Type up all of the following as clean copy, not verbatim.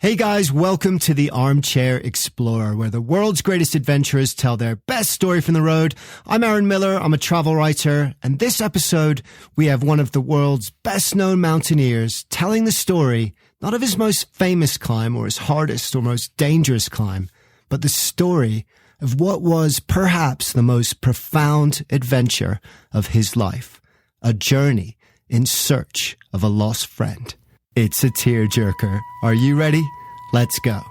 Hey guys, welcome to the Armchair Explorer, where the world's greatest adventurers tell their best story from the road. I'm Aaron Miller, I'm a travel writer, and this episode we have one of the world's best known mountaineers telling the story, not of his most famous climb or his hardest or most dangerous climb, but the story of what was perhaps the most profound adventure of his life, a journey in search of a lost friend. It's a tearjerker. Are you ready? Let's go.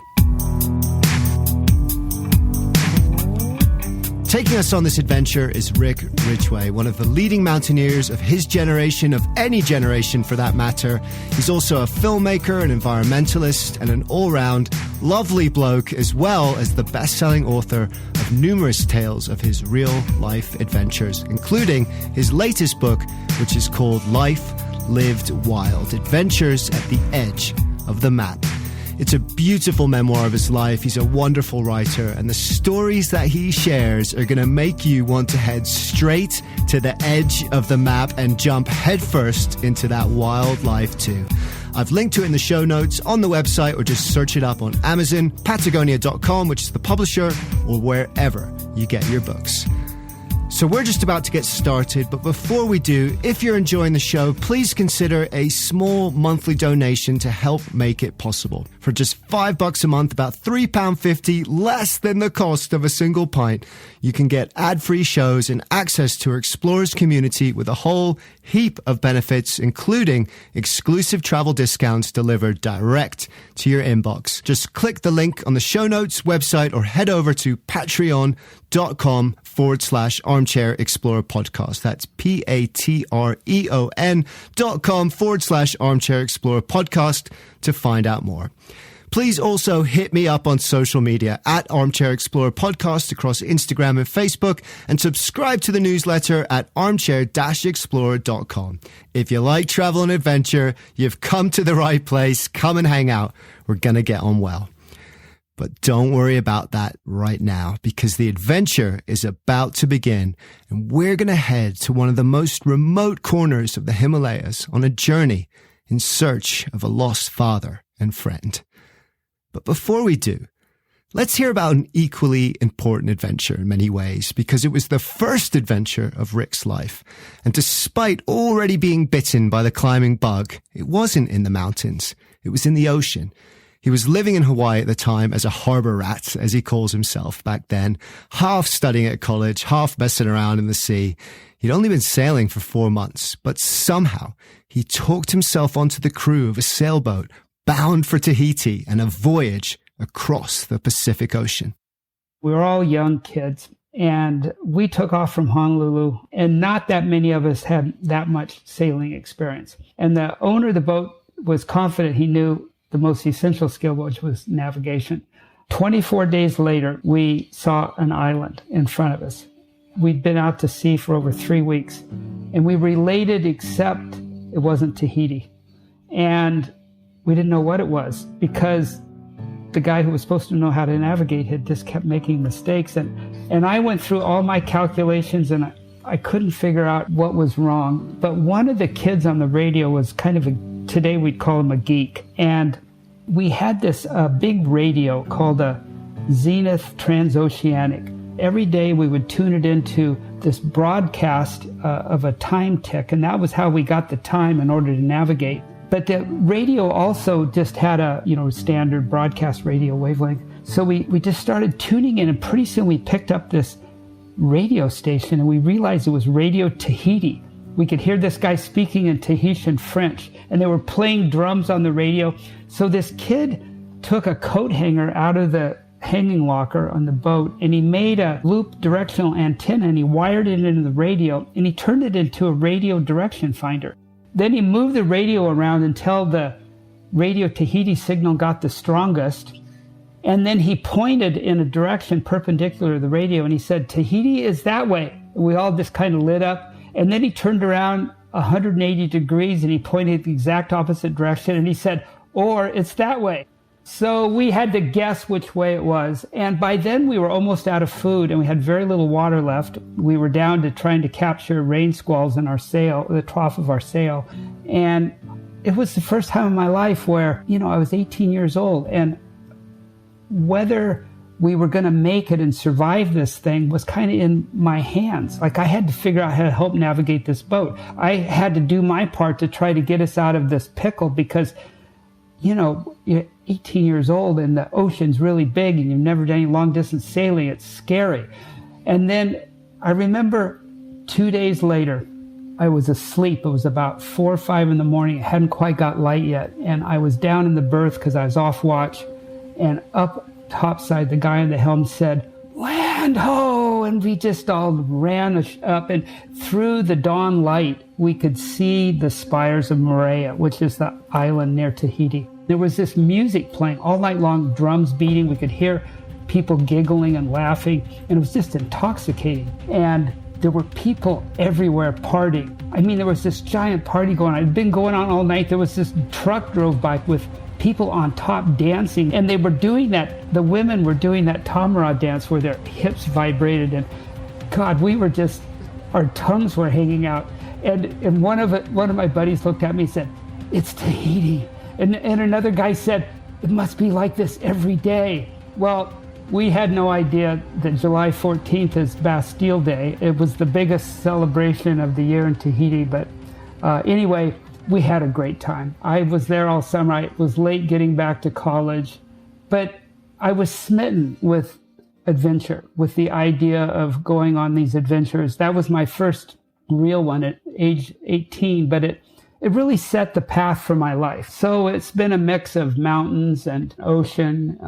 Taking us on this adventure is Rick Ridgeway, one of the leading mountaineers of his generation, of any generation for that matter. He's also a filmmaker, an environmentalist, and an all-round lovely bloke, as well as the best-selling author of numerous tales of his real-life adventures, including his latest book, which is called Life Lived Wild, Adventures at the Edge of the Map. It's a beautiful memoir of his life. He's a wonderful writer, and the stories that he shares are going to make you want to head straight to the edge of the map and jump headfirst into that wild life too. I've linked to it in the show notes on the website, or just search it up on Amazon, Patagonia.com, which is the publisher, or wherever you get your books. So we're just about to get started, but before we do, if you're enjoying the show, please consider a small monthly donation to help make it possible. For just $5 a month, about £3.50 less than the cost of a single pint, you can get ad-free shows and access to our Explorers community with a whole heap of benefits, including exclusive travel discounts delivered direct to your inbox. Just click the link on the show notes website or head over to patreon.com/Armchair Explorer podcast. That's patreon.com/Armchair Explorer podcast to find out more. Please also hit me up on social media at Armchair Explorer Podcast across Instagram and Facebook, and subscribe to the newsletter at armchair-explorer.com. If you like travel and adventure, you've come to the right place. Come and hang out. We're going to get on well. But don't worry about that right now, because the adventure is about to begin, and we're going to head to one of the most remote corners of the Himalayas on a journey in search of a lost father and friend. But before we do, let's hear about an equally important adventure in many ways, because it was the first adventure of Rick's life. And despite already being bitten by the climbing bug, it wasn't in the mountains. It was in the ocean. He was living in Hawaii at the time as a harbor rat, as he calls himself back then, half studying at college, half messing around in the sea. He'd only been sailing for 4 months, but somehow he talked himself onto the crew of a sailboat bound for Tahiti and a voyage across the Pacific Ocean. We were all young kids, and we took off from Honolulu, and not that many of us had that much sailing experience. And the owner of the boat was confident he knew the most essential skill, which was navigation. 24 days later, we saw an island in front of us. We'd been out to sea for over 3 weeks, and we related, except it wasn't Tahiti. And we didn't know what it was, because the guy who was supposed to know how to navigate had just kept making mistakes. And I went through all my calculations, and I couldn't figure out what was wrong. But one of the kids on the radio was kind of today we'd call him a geek. And we had this big radio called a Zenith Transoceanic. Every day we would tune it into this broadcast of a time tick, and that was how we got the time in order to navigate. But the radio also just had a, standard broadcast radio wavelength. So we just started tuning in, and pretty soon we picked up this radio station, and we realized it was Radio Tahiti. We could hear this guy speaking in Tahitian French, and they were playing drums on the radio. So this kid took a coat hanger out of the hanging locker on the boat, and he made a loop directional antenna, and he wired it into the radio, and he turned it into a radio direction finder. Then he moved the radio around until the Radio Tahiti signal got the strongest. And then he pointed in a direction perpendicular to the radio, and he said, "Tahiti is that way." And we all just kind of lit up. And then he turned around 180 degrees, and he pointed the exact opposite direction, and he said, "Or it's that way." So we had to guess which way it was. And by then we were almost out of food, and we had very little water left. We were down to trying to capture rain squalls in our sail, the trough of our sail. And it was the first time in my life where, I was 18 years old, and whether we were going to make it and survive this thing was kind of in my hands. Like, I had to figure out how to help navigate this boat. I had to do my part to try to get us out of this pickle because, you're 18 years old and the ocean's really big and you've never done any long distance sailing. It's scary. And then I remember 2 days later, I was asleep. It was about 4 or 5 in the morning. It hadn't quite got light yet. And I was down in the berth because I was off watch. And up topside, the guy on the helm said, "Land ho!" And we just all ran up. And through the dawn light, we could see the spires of Moorea, which is the island near Tahiti. There was this music playing all night long, drums beating. We could hear people giggling and laughing. And it was just intoxicating. And there were people everywhere partying. I mean, there was this giant party going on. It had been going on all night. There was this truck drove by with people on top dancing. And they were doing that, the women were doing that Tamara dance where their hips vibrated. And God, we were just, our tongues were hanging out. And one of my buddies looked at me and said, "It's Tahiti." And another guy said, "It must be like this every day." Well, we had no idea that July 14th is Bastille Day. It was the biggest celebration of the year in Tahiti. But anyway, we had a great time. I was there all summer. I was late getting back to college. But I was smitten with adventure, with the idea of going on these adventures. That was my first real one at age 18, but it really set the path for my life. So it's been a mix of mountains and ocean,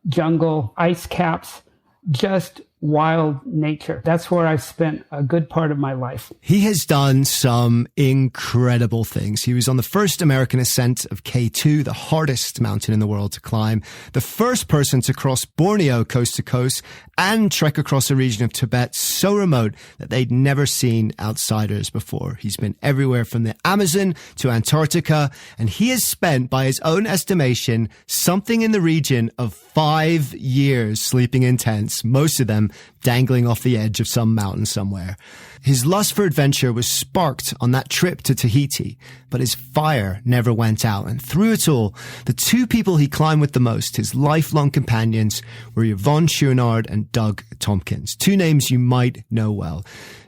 jungle, ice caps, just wild nature. That's where I've spent a good part of my life. He has done some incredible things. He was on the first American ascent of K2, the hardest mountain in the world to climb, the first person to cross Borneo coast to coast and trek across a region of Tibet so remote that they'd never seen outsiders before. He's been everywhere from the Amazon to Antarctica, and he has spent, by his own estimation, something in the region of 5 years sleeping in tents, most of them dangling off the edge of some mountain somewhere. His lust for adventure was sparked on that trip to Tahiti, but his fire never went out. And through it all, the two people he climbed with the most, his lifelong companions, were Yvonne Chouinard and Doug Tompkins, two names you might know well.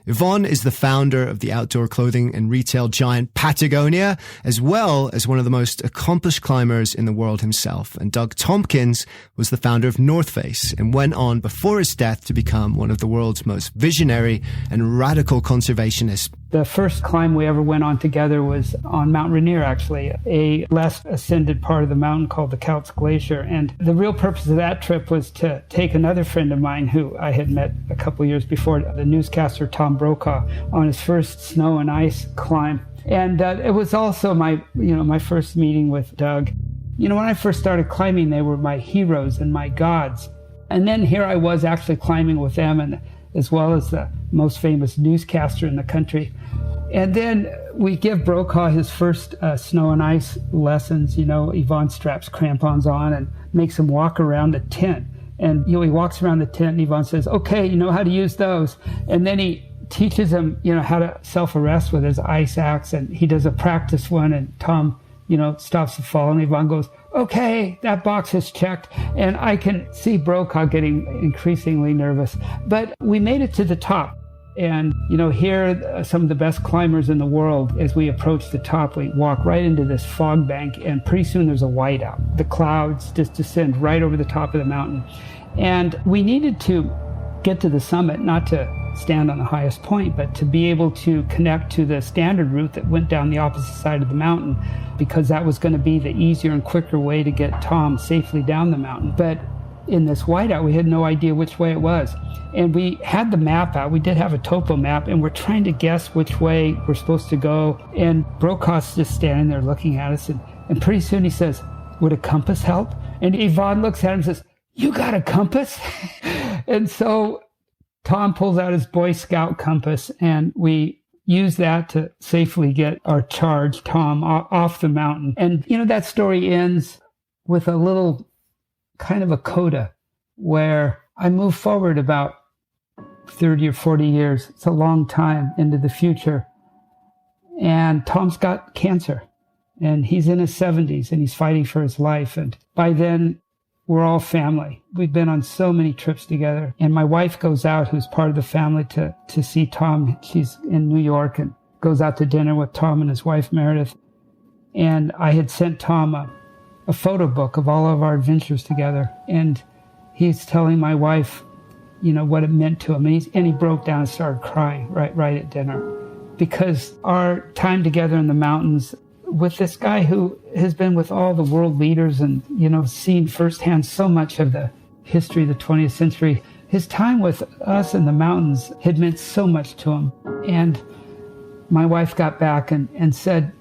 Yvonne is the founder of the outdoor clothing and retail giant Patagonia, as well as one of the most accomplished climbers in the world himself. And Doug Tompkins was the founder of North Face and went on before his death to become one of the world's most visionary and radical conservationists. The first climb we ever went on together was on Mount Rainier, actually, a less ascended part of the mountain called the Couts Glacier. And the real purpose of that trip was to take another friend of mine who I had met a couple years before, the newscaster Tom Brokaw, on his first snow and ice climb. And it was also my first meeting with Doug. When I first started climbing, they were my heroes and my gods. And then here I was actually climbing with them, and as well as the most famous newscaster in the country. And then we give Brokaw his first snow and ice lessons. Yvonne straps crampons on and makes him walk around the tent. And he walks around the tent, and Yvonne says, "Okay, you know how to use those." And then he teaches him, how to self-arrest with his ice axe. And he does a practice one, and Tom, stops the fall, and Yvonne goes, "Okay, that box is checked." And I can see Brokaw getting increasingly nervous. But we made it to the top. And, here, some of the best climbers in the world, as we approach the top, we walk right into this fog bank, and pretty soon there's a whiteout. The clouds just descend right over the top of the mountain. And we needed to get to the summit, not to stand on the highest point, but to be able to connect to the standard route that went down the opposite side of the mountain, because that was going to be the easier and quicker way to get Tom safely down the mountain. But in this whiteout, we had no idea which way it was. And we had the map out. We did have a topo map, and we're trying to guess which way we're supposed to go. And Brokaw's just standing there looking at us. And pretty soon he says, "Would a compass help?" And Yvonne looks at him and says, "You got a compass?" And so Tom pulls out his Boy Scout compass, and we use that to safely get our charge, Tom, off the mountain. And, that story ends with a little kind of a coda where I move forward about 30 or 40 years. It's a long time into the future. And Tom's got cancer. And he's in his 70s and he's fighting for his life. And by then, we're all family. We've been on so many trips together. And my wife goes out, who's part of the family, to see Tom. She's in New York and goes out to dinner with Tom and his wife, Meredith. And I had sent Tom a photo book of all of our adventures together. And he's telling my wife, what it meant to him. And he broke down and started crying right at dinner. Because our time together in the mountains with this guy who has been with all the world leaders and, seen firsthand so much of the history of the 20th century, his time with us in the mountains had meant so much to him. And my wife got back and said,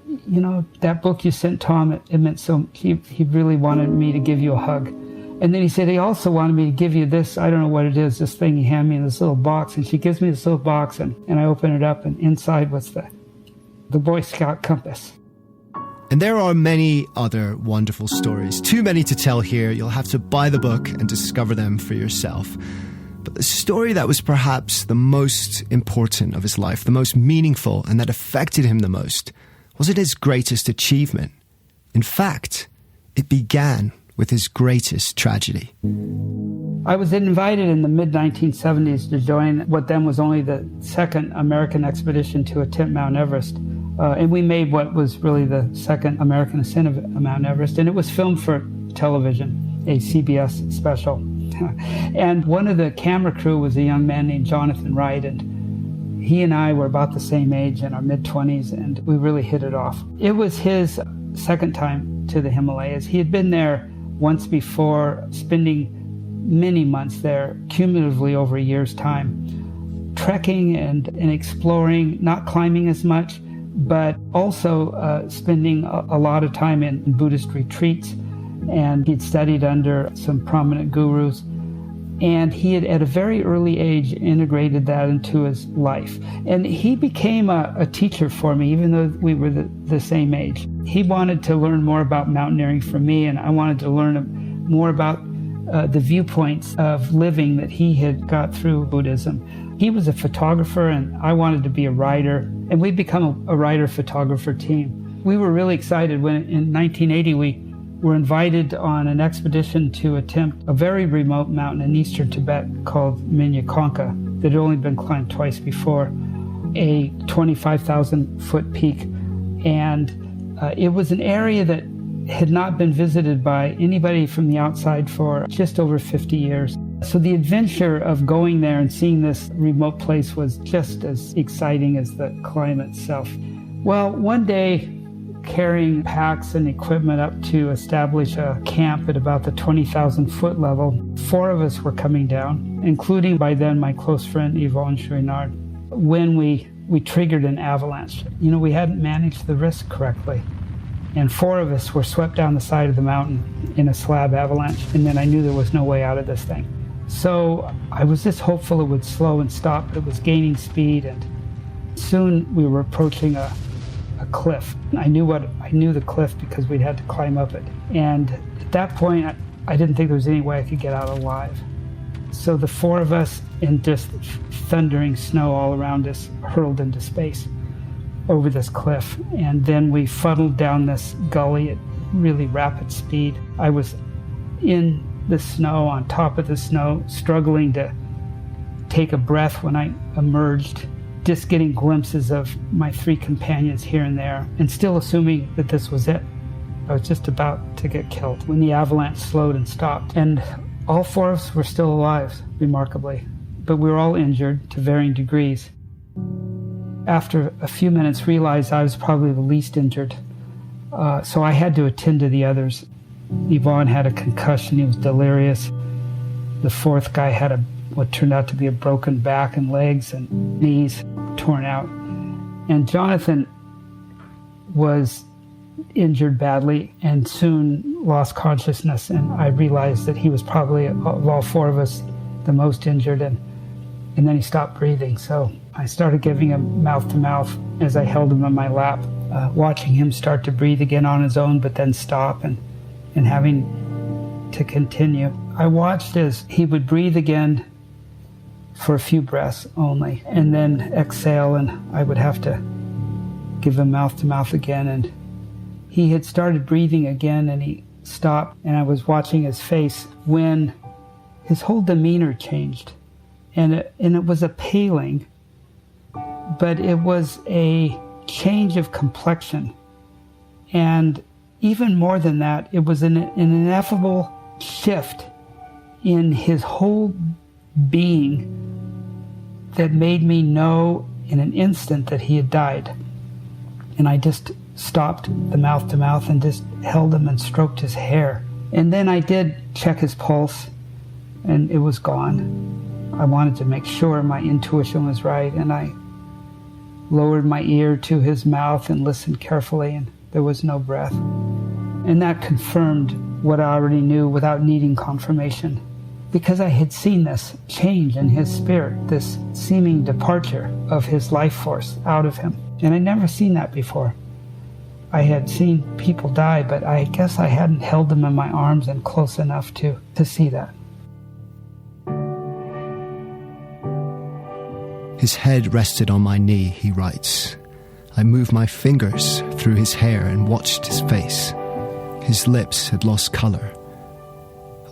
that book you sent Tom, it meant so, he really wanted me to give you a hug. And then he said he also wanted me to give you this, I don't know what it is, this thing he handed me in this little box. And she gives me this little box and I open it up and inside was the Boy Scout compass. And there are many other wonderful stories, too many to tell here. You'll have to buy the book and discover them for yourself. But the story that was perhaps the most important of his life, the most meaningful, and that affected him the most, wasn't his greatest achievement. In fact, it began with his greatest tragedy. I was invited in the mid-1970s to join what then was only the second American expedition to attempt Mount Everest. And we made what was really the second American ascent of Mount Everest. And it was filmed for television, a CBS special. And one of the camera crew was a young man named Jonathan Wright. And he and I were about the same age, in our mid-20s, and we really hit it off. It was his second time to the Himalayas. He had been there once before, spending many months there, cumulatively over a year's time, trekking and exploring, not climbing as much, but also spending a lot of time in Buddhist retreats. And he'd studied under some prominent gurus. And he had, at a very early age, integrated that into his life. And he became a teacher for me, even though we were the same age. He wanted to learn more about mountaineering from me, and I wanted to learn more about the viewpoints of living that he had got through Buddhism. He was a photographer, and I wanted to be a writer, and we'd become a writer-photographer team. We were really excited when, in 1980, we were invited on an expedition to attempt a very remote mountain in eastern Tibet called Minyakonka that had only been climbed twice before, a 25,000-foot peak. And it was an area that had not been visited by anybody from the outside for just over 50 years. So the adventure of going there and seeing this remote place was just as exciting as the climb itself. Well, one day, carrying packs and equipment up to establish a camp at about the 20,000-foot level, 4 of us were coming down, including by then my close friend Yvonne Chouinard, when we triggered an avalanche. We hadn't managed the risk correctly. And 4 of us were swept down the side of the mountain in a slab avalanche, and then I knew there was no way out of this thing. So I was just hopeful it would slow and stop, but it was gaining speed, and soon we were approaching a cliff. I knew the cliff because we'd had to climb up it. And at that point, I didn't think there was any way I could get out alive. So the 4 of us, in just thundering snow all around us, hurled into space over this cliff. And then we funneled down this gully at really rapid speed. I was in the snow, on top of the snow, struggling to take a breath when I emerged, just getting glimpses of my 3 companions here and there, and still assuming that this was it. I was just about to get killed when the avalanche slowed and stopped. And all 4 of us were still alive, remarkably, but we were all injured to varying degrees. After a few minutes, realized I was probably the least injured, so I had to attend to the others. Yvonne had a concussion, he was delirious. The 4th guy had what turned out to be a broken back and legs and knees torn out. And Jonathan was injured badly and soon lost consciousness. And I realized that he was probably, of all 4 of us, the most injured. And then he stopped breathing. So I started giving him mouth-to-mouth as I held him in my lap, watching him start to breathe again on his own, but then stop and having to continue. I watched as he would breathe again for a few breaths only, and then exhale, and I would have to give him mouth to mouth again, and he had started breathing again, and he stopped, and I was watching his face when his whole demeanor changed. And it was a paling, but it was a change of complexion. And even more than that, it was an ineffable shift in his whole being that made me know in an instant that he had died. And I just stopped the mouth to mouth and just held him and stroked his hair. And then I did check his pulse, and it was gone. I wanted to make sure my intuition was right, and I lowered my ear to his mouth and listened carefully, and there was no breath. And that confirmed what I already knew without needing confirmation, because I had seen this change in his spirit, this seeming departure of his life force out of him. And I'd never seen that before. I had seen people die, but I guess I hadn't held them in my arms and close enough to see that. His head rested on my knee, he writes. I moved my fingers through his hair and watched his face. His lips had lost colour.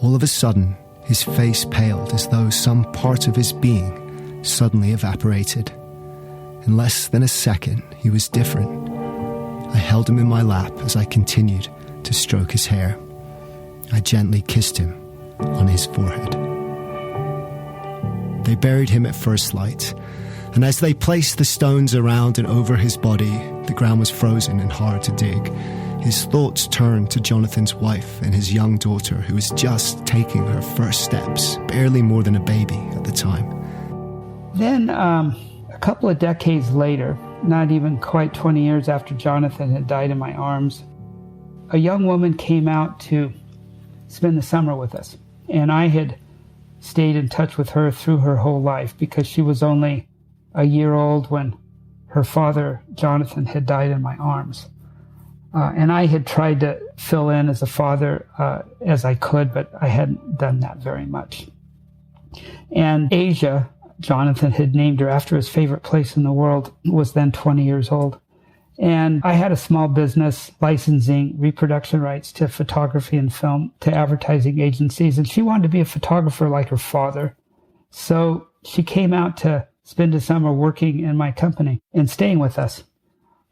All of a sudden, his face paled as though some part of his being suddenly evaporated. In less than a second, he was different. I held him in my lap as I continued to stroke his hair. I gently kissed him on his forehead. They buried him at first light, and as they placed the stones around and over his body, the ground was frozen and hard to dig. His thoughts turned to Jonathan's wife and his young daughter, who was just taking her first steps, barely more than a baby at the time. Then, a couple of decades later, not even quite 20 years after Jonathan had died in my arms, a young woman came out to spend the summer with us. And I had stayed in touch with her through her whole life because she was only a year old when her father, Jonathan, had died in my arms. And I had tried to fill in as a father as I could, but I hadn't done that very much. And Asia, Jonathan had named her after his favorite place in the world, was then 20 years old. And I had a small business licensing reproduction rights to photography and film to advertising agencies, and she wanted to be a photographer like her father. So she came out to spend a summer working in my company and staying with us.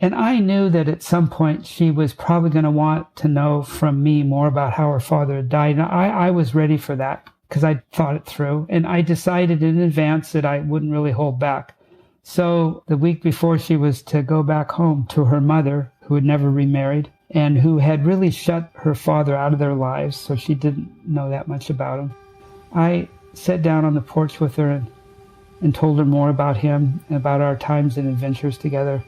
And I knew that at some point she was probably going to want to know from me more about how her father had died. And I was ready for that because I thought it through. And I decided in advance that I wouldn't really hold back. So the week before she was to go back home to her mother, who had never remarried and who had really shut her father out of their lives, so she didn't know that much about him, I sat down on the porch with her and told her more about him, about our times and adventures together.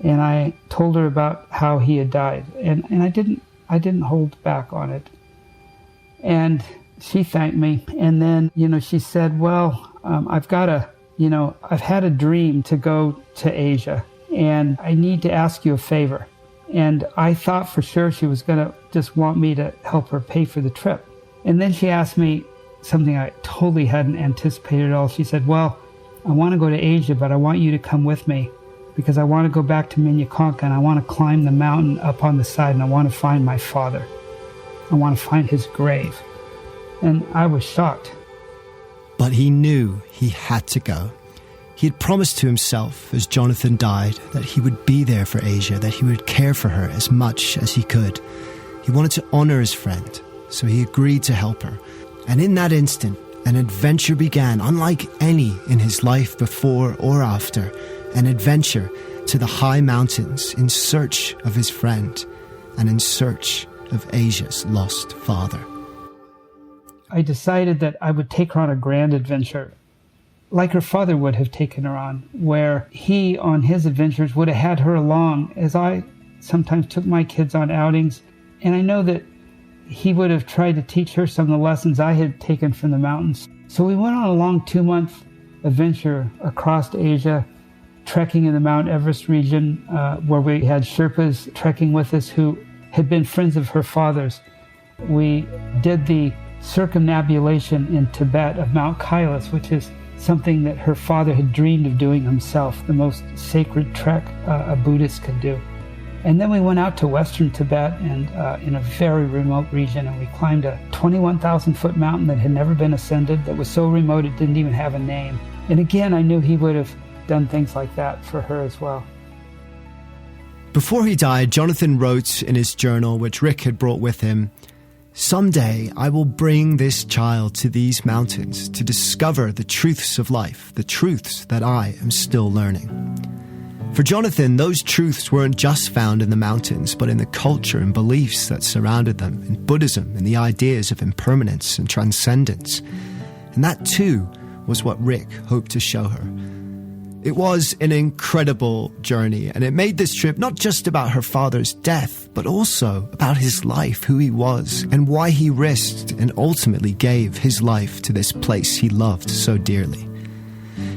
And I told her about how he had died, and I didn't hold back on it. And she thanked me, and then, she said, well, I've had a dream to go to Asia, and I need to ask you a favor. And I thought for sure she was going to just want me to help her pay for the trip. And then she asked me something I totally hadn't anticipated at all. She said, well, I want to go to Asia, but I want you to come with me because I want to go back to Minnetonka and I want to climb the mountain up on the side and I want to find my father. I want to find his grave. And I was shocked. But he knew he had to go. He had promised to himself as Jonathan died that he would be there for Asia, that he would care for her as much as he could. He wanted to honor his friend, so he agreed to help her. And in that instant, an adventure began, unlike any in his life before or after, an adventure to the high mountains in search of his friend and in search of Asia's lost father. I decided that I would take her on a grand adventure, like her father would have taken her on, where he, on his adventures, would have had her along, as I sometimes took my kids on outings. And I know that he would have tried to teach her some of the lessons I had taken from the mountains. So we went on a long 2-month adventure across Asia, trekking in the Mount Everest region, where we had Sherpas trekking with us who had been friends of her father's. We did the circumnavigation in Tibet of Mount Kailas, which is something that her father had dreamed of doing himself, the most sacred trek a Buddhist could do. And then we went out to western Tibet and in a very remote region, and we climbed a 21,000-foot mountain that had never been ascended, that was so remote it didn't even have a name. And again, I knew he would have done things like that for her as well. Before he died, Jonathan wrote in his journal, which Rick had brought with him, "Someday I will bring this child to these mountains to discover the truths of life, the truths that I am still learning." For Jonathan, those truths weren't just found in the mountains, but in the culture and beliefs that surrounded them, in Buddhism and the ideas of impermanence and transcendence. And that too was what Rick hoped to show her. It was an incredible journey, and it made this trip not just about her father's death, but also about his life, who he was, and why he risked and ultimately gave his life to this place he loved so dearly.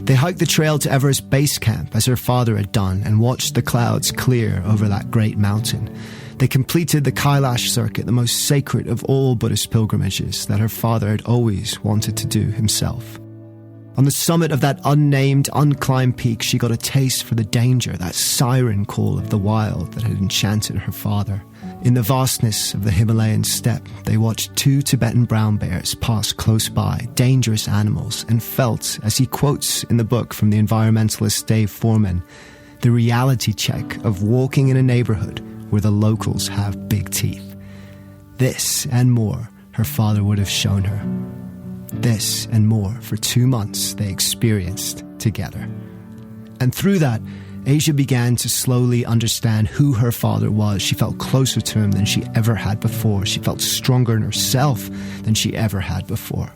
They hiked the trail to Everest Base Camp as her father had done and watched the clouds clear over that great mountain. They completed the Kailash circuit, the most sacred of all Buddhist pilgrimages that her father had always wanted to do himself. On the summit of that unnamed, unclimbed peak, she got a taste for the danger, that siren call of the wild that had enchanted her father. In the vastness of the Himalayan steppe, they watched 2 Tibetan brown bears pass close by, dangerous animals, and felt, as he quotes in the book from the environmentalist Dave Foreman, the reality check of walking in a neighborhood where the locals have big teeth. This and more her father would have shown her. This and more for 2 months they experienced together. And through that, Asia began to slowly understand who her father was. She felt closer to him than she ever had before. She felt stronger in herself than she ever had before.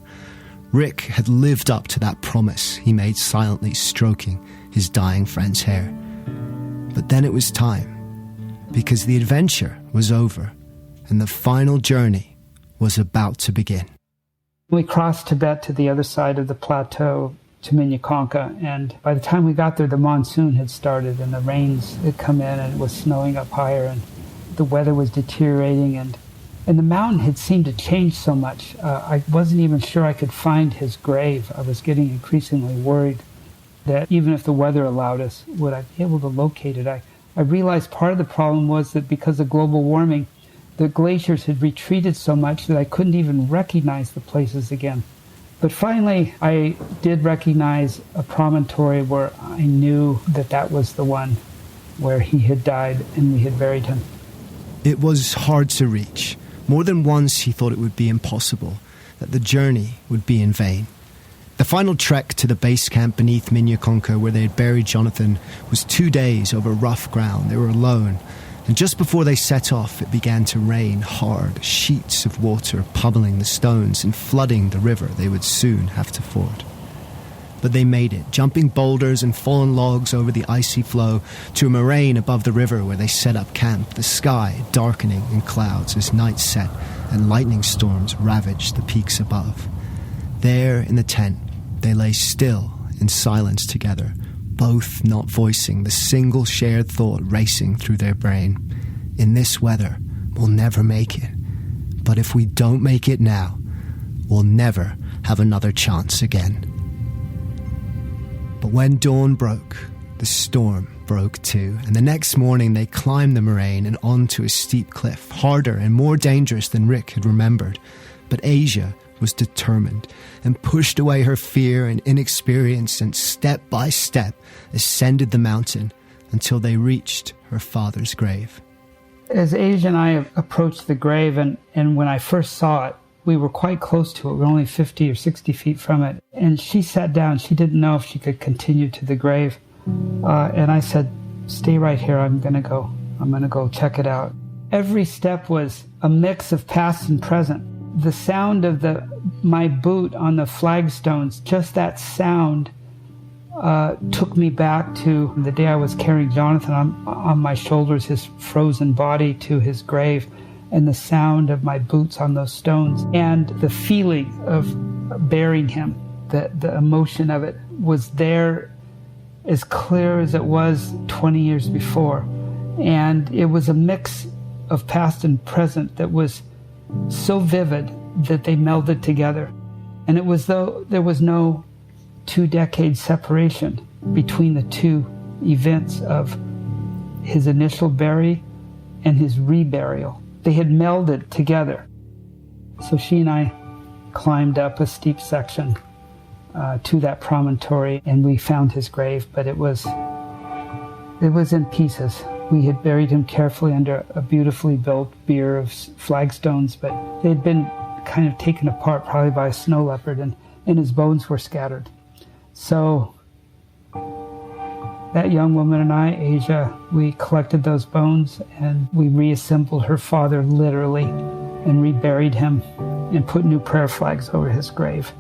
Rick had lived up to that promise he made silently, stroking his dying friend's hair. But then it was time, because the adventure was over and the final journey was about to begin. We crossed Tibet to the other side of the plateau, to Minyakonka, and by the time we got there, the monsoon had started and the rains had come in and it was snowing up higher and the weather was deteriorating, and the mountain had seemed to change so much. I wasn't even sure I could find his grave. I was getting increasingly worried that even if the weather allowed us, would I be able to locate it? I realized part of the problem was that because of global warming, the glaciers had retreated so much that I couldn't even recognize the places again. But finally, I did recognize a promontory where I knew that that was the one where he had died and we had buried him. It was hard to reach. More than once he thought it would be impossible, that the journey would be in vain. The final trek to the base camp beneath Minyakonka, where they had buried Jonathan, was 2 days over rough ground. They were alone. And just before they set off, it began to rain hard, sheets of water pummeling the stones and flooding the river they would soon have to ford. But they made it, jumping boulders and fallen logs over the icy flow to a moraine above the river where they set up camp, the sky darkening in clouds as night set and lightning storms ravaged the peaks above. There in the tent, they lay still in silence together, both not voicing the single shared thought racing through their brain. In this weather, we'll never make it. But if we don't make it now, we'll never have another chance again. But when dawn broke, the storm broke too, and the next morning they climbed the moraine and onto a steep cliff, harder and more dangerous than Rick had remembered. But Asia was determined and pushed away her fear and inexperience and step by step ascended the mountain until they reached her father's grave. As Asia and I approached the grave, and when I first saw it, we were quite close to it. We were only 50 or 60 feet from it. And she sat down. She didn't know if she could continue to the grave. And I said, "Stay right here. I'm going to go check it out." Every step was a mix of past and present. The sound of my boot on the flagstones, just that sound took me back to the day I was carrying Jonathan on my shoulders, his frozen body to his grave, and the sound of my boots on those stones, and the feeling of burying him, the emotion of it was there as clear as it was 20 years before. And it was a mix of past and present that was so vivid that they melded together. And it was though there was no 2-decade separation between the two events of his initial and his reburial. They had melded together. So she and I climbed up a steep section to that promontory, and we found his grave, but it was in pieces. We had buried him carefully under a beautifully built bier of flagstones, but they had been kind of taken apart probably by a snow leopard, and his bones were scattered. So that young woman and I, Asia, we collected those bones and we reassembled her father literally and reburied him and put new prayer flags over his grave.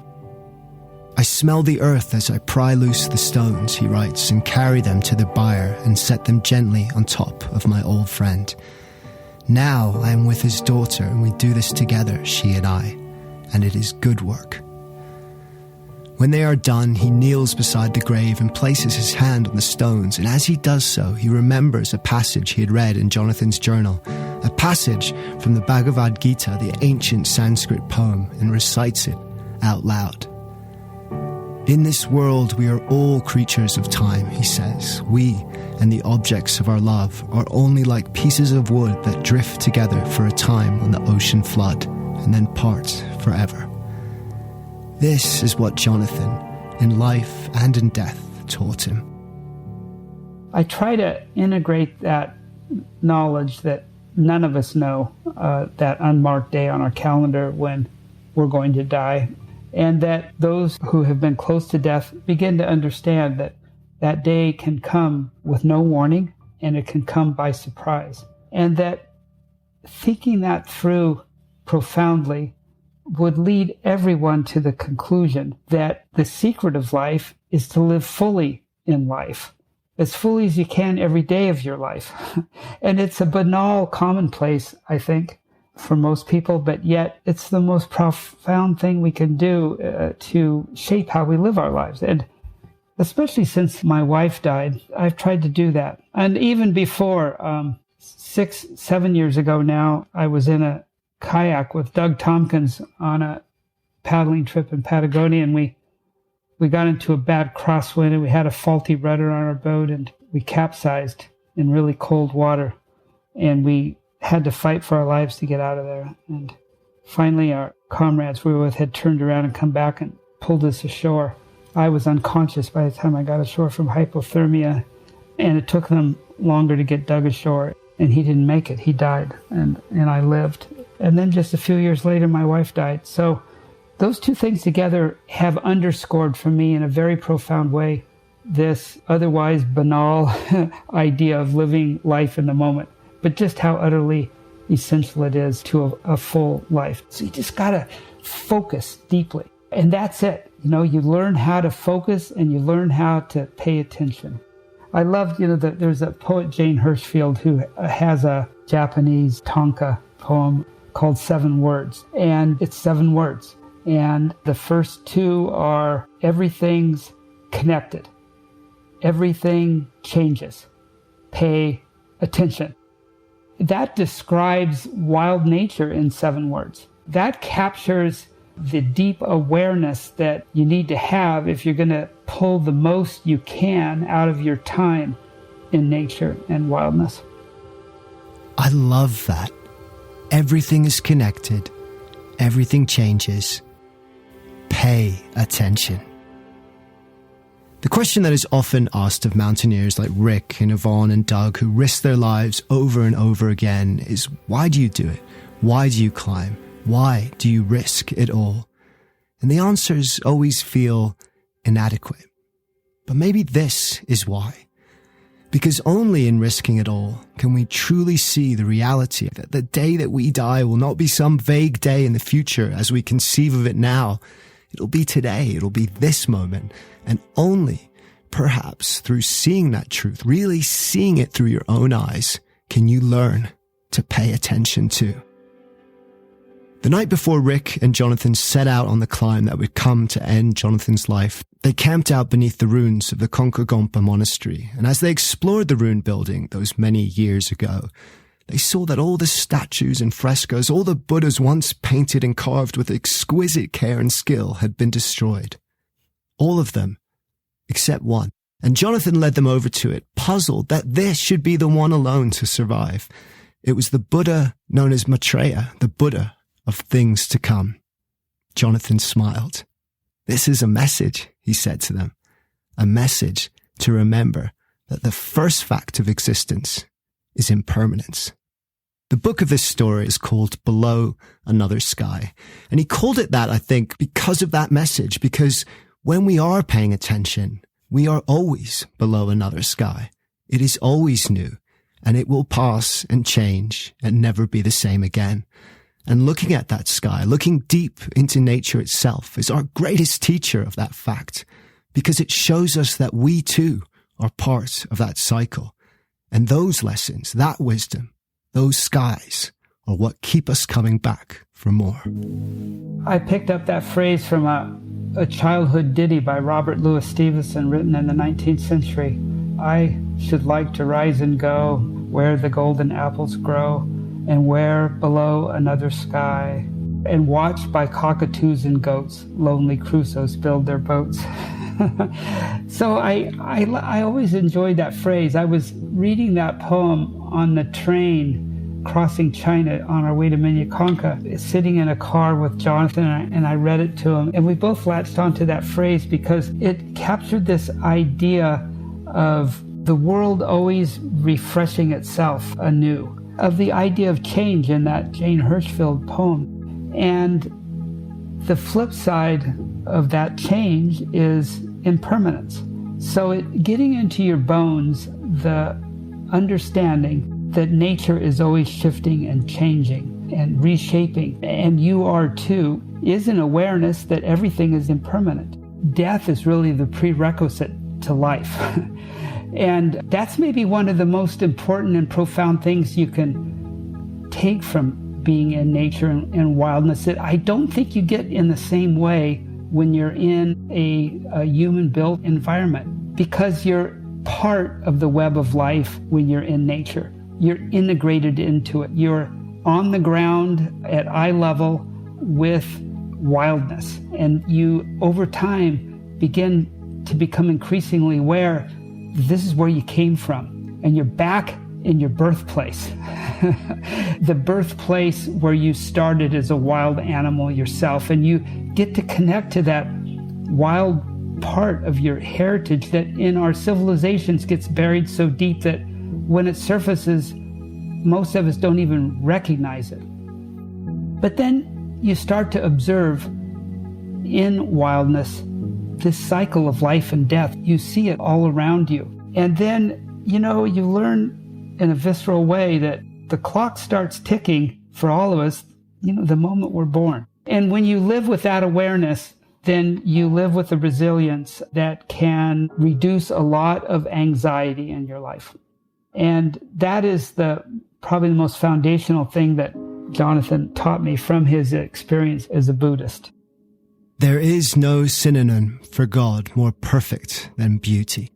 I smell the earth as I pry loose the stones, he writes, and carry them to the bier and set them gently on top of my old friend. Now I am with his daughter and we do this together, she and I, and it is good work. When they are done, he kneels beside the grave and places his hand on the stones, and as he does so, he remembers a passage he had read in Jonathan's journal, a passage from the Bhagavad Gita, the ancient Sanskrit poem, and recites it out loud. In this world, we are all creatures of time, he says. We and the objects of our love are only like pieces of wood that drift together for a time on the ocean flood and then part forever. This is what Jonathan, in life and in death, taught him. I try to integrate that knowledge that none of us know that unmarked day on our calendar when we're going to die, and that those who have been close to death begin to understand that that day can come with no warning and it can come by surprise. And that thinking that through profoundly would lead everyone to the conclusion that the secret of life is to live fully in life, as fully as you can every day of your life. And it's a banal commonplace, I think, for most people, but yet it's the most profound thing we can do to shape how we live our lives. And especially since my wife died, I've tried to do that. And even before, 6-7 years ago now, I was in a kayak with Doug Tompkins on a paddling trip in Patagonia, and we got into a bad crosswind, and we had a faulty rudder on our boat, and we capsized in really cold water, and we had to fight for our lives to get out of there. And finally our comrades we were with had turned around and come back and pulled us ashore. I was unconscious by the time I got ashore from hypothermia, and it took them longer to get Doug ashore, and he didn't make it. He died, and I lived. And then just a few years later, my wife died. So those two things together have underscored for me in a very profound way this otherwise banal idea of living life in the moment, but just how utterly essential it is to a full life. So you just got to focus deeply. And that's it. You know, you learn how to focus and you learn how to pay attention. I love, that there's a poet, Jane Hirschfield, who has a Japanese tanka poem called 7 Words. And it's 7 words. And the first 2 are everything's connected. Everything changes. Pay attention. That describes wild nature in 7 words. That captures the deep awareness that you need to have if you're going to pull the most you can out of your time in nature and wildness. I love that. Everything is connected. Everything changes. Pay attention. The question that is often asked of mountaineers like Rick and Yvonne and Doug, who risk their lives over and over again, is why do you do it? Why do you climb? Why do you risk it all? And the answers always feel inadequate. But maybe this is why. Because only in risking it all can we truly see the reality that the day that we die will not be some vague day in the future as we conceive of it now. It'll be today. It'll be this moment. And only, perhaps, through seeing that truth, really seeing it through your own eyes, can you learn to pay attention to. The night before Rick and Jonathan set out on the climb that would come to end Jonathan's life, they camped out beneath the ruins of the Konkagompa monastery, and as they explored the ruin building those many years ago, they saw that all the statues and frescoes, all the Buddhas once painted and carved with exquisite care and skill had been destroyed. All of them, except one. And Jonathan led them over to it, puzzled that this should be the one alone to survive. It was the Buddha known as Maitreya, the Buddha of things to come. Jonathan smiled. This is a message, he said to them, a message to remember that the first fact of existence is impermanence. The book of this story is called Below Another Sky. And he called it that, I think, because of that message, because when we are paying attention, we are always below another sky. It is always new, and it will pass and change and never be the same again. And looking at that sky, looking deep into nature itself, is our greatest teacher of that fact, because it shows us that we too are part of that cycle. And those lessons, that wisdom, those skies are what keep us coming back for more. I picked up that phrase from a childhood ditty by Robert Louis Stevenson, written in the 19th century. I should like to rise and go where the golden apples grow, and where below another sky, and watch by cockatoos and goats lonely Crusoes build their boats. So I always enjoyed that phrase. I was reading that poem on the train crossing China on our way to Minnetonka, sitting in a car with Jonathan, and I read it to him. And we both latched onto that phrase because it captured this idea of the world always refreshing itself anew, of the idea of change in that Jane Hirschfield poem. And the flip side of that change is impermanence. So getting into your bones, the understanding that nature is always shifting and changing and reshaping, and you are too, is an awareness that everything is impermanent. Death is really the prerequisite to life. And that's maybe one of the most important and profound things you can take from being in nature and wildness that I don't think you get in the same way when you're in a human-built environment, because you're part of the web of life when you're in nature. You're integrated into it. You're on the ground at eye level with wildness. And you, over time, begin to become increasingly aware this is where you came from. And you're back in your birthplace. The birthplace where you started as a wild animal yourself. And you get to connect to that wild part of your heritage that in our civilizations gets buried so deep that when it surfaces, most of us don't even recognize it. But then you start to observe in wildness this cycle of life and death. You see it all around you. And then, you learn in a visceral way that the clock starts ticking for all of us, the moment we're born. And when you live with that awareness, then you live with a resilience that can reduce a lot of anxiety in your life. And that is probably the most foundational thing that Jonathan taught me from his experience as a Buddhist. There is no synonym for God more perfect than beauty.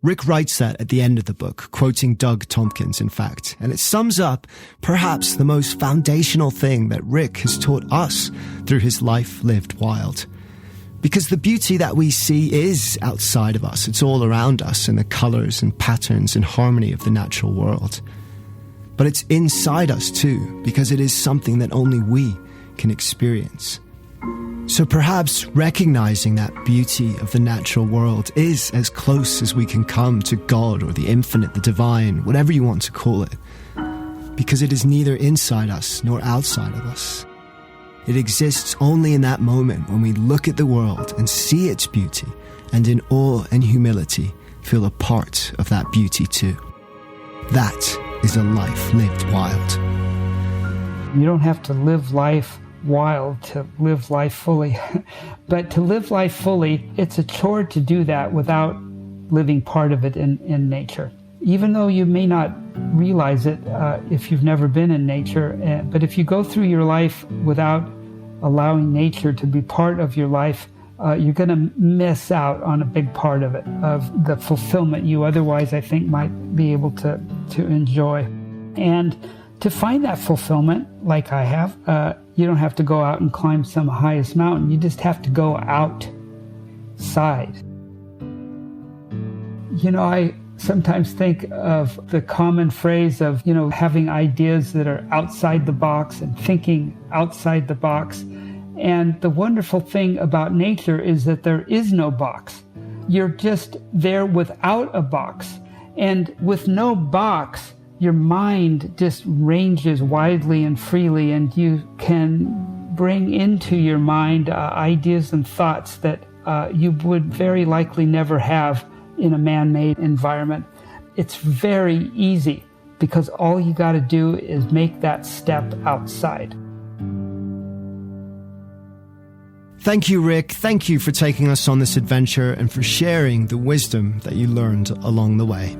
Rick writes that at the end of the book, quoting Doug Tompkins, in fact, and it sums up perhaps the most foundational thing that Rick has taught us through his life lived wild. Because the beauty that we see is outside of us. It's all around us in the colors and patterns and harmony of the natural world. But it's inside us too, because it is something that only we can experience. So perhaps recognizing that beauty of the natural world is as close as we can come to God or the infinite, the divine, whatever you want to call it, because it is neither inside us nor outside of us. It exists only in that moment when we look at the world and see its beauty, and in awe and humility feel a part of that beauty too. That is a life lived wild. You don't have to live life wild to live life fully. But to live life fully, it's a chore to do that without living part of it in nature. Even though you may not realize it if you've never been in nature, but if you go through your life without allowing nature to be part of your life, you're going to miss out on a big part of it, of the fulfillment you otherwise, I think, might be able to enjoy. And to find that fulfillment, like I have, you don't have to go out and climb some highest mountain. You just have to go outside. I sometimes think of the common phrase of, having ideas that are outside the box and thinking outside the box. And the wonderful thing about nature is that there is no box. You're just there without a box. And with no box, your mind just ranges widely and freely, and you can bring into your mind ideas and thoughts that you would very likely never have in a man-made environment. It's very easy because all you got to do is make that step outside. Thank you, Rick. Thank you for taking us on this adventure and for sharing the wisdom that you learned along the way.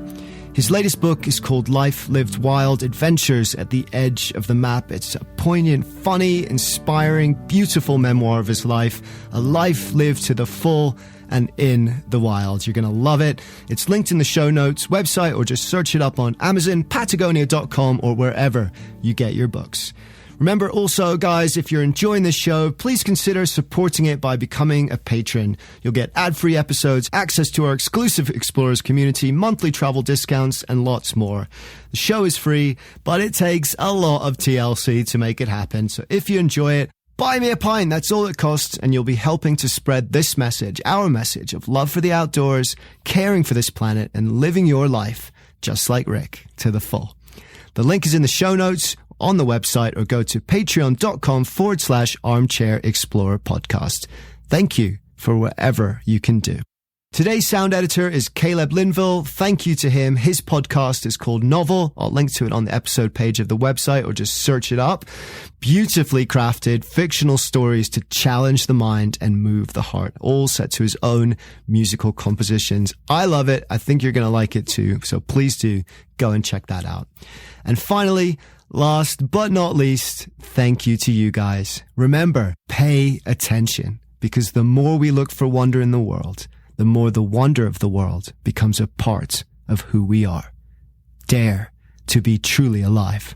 His latest book is called Life Lived Wild, Adventures at the Edge of the Map. It's a poignant, funny, inspiring, beautiful memoir of his life, a life lived to the full and in the wild. You're going to love it. It's linked in the show notes website, or just search it up on Amazon, Patagonia.com, or wherever you get your books. Remember also, guys, if you're enjoying this show, please consider supporting it by becoming a patron. You'll get ad-free episodes, access to our exclusive Explorers community, monthly travel discounts, and lots more. The show is free, but it takes a lot of TLC to make it happen. So if you enjoy it, buy me a pint. That's all it costs, and you'll be helping to spread this message, our message of love for the outdoors, caring for this planet, and living your life, just like Rick, to the full. The link is in the show notes on the website, or go to patreon.com/Armchair Explorer podcast. Thank you for whatever you can do. Today's sound editor is Caleb Linville. Thank you to him. His podcast is called Novel. I'll link to it on the episode page of the website, or just search it up. Beautifully crafted fictional stories to challenge the mind and move the heart, all set to his own musical compositions. I love it. I think you're going to like it too. So please do go and check that out. And finally, last but not least, thank you to you guys. Remember, pay attention, because the more we look for wonder in the world, the more the wonder of the world becomes a part of who we are. Dare to be truly alive.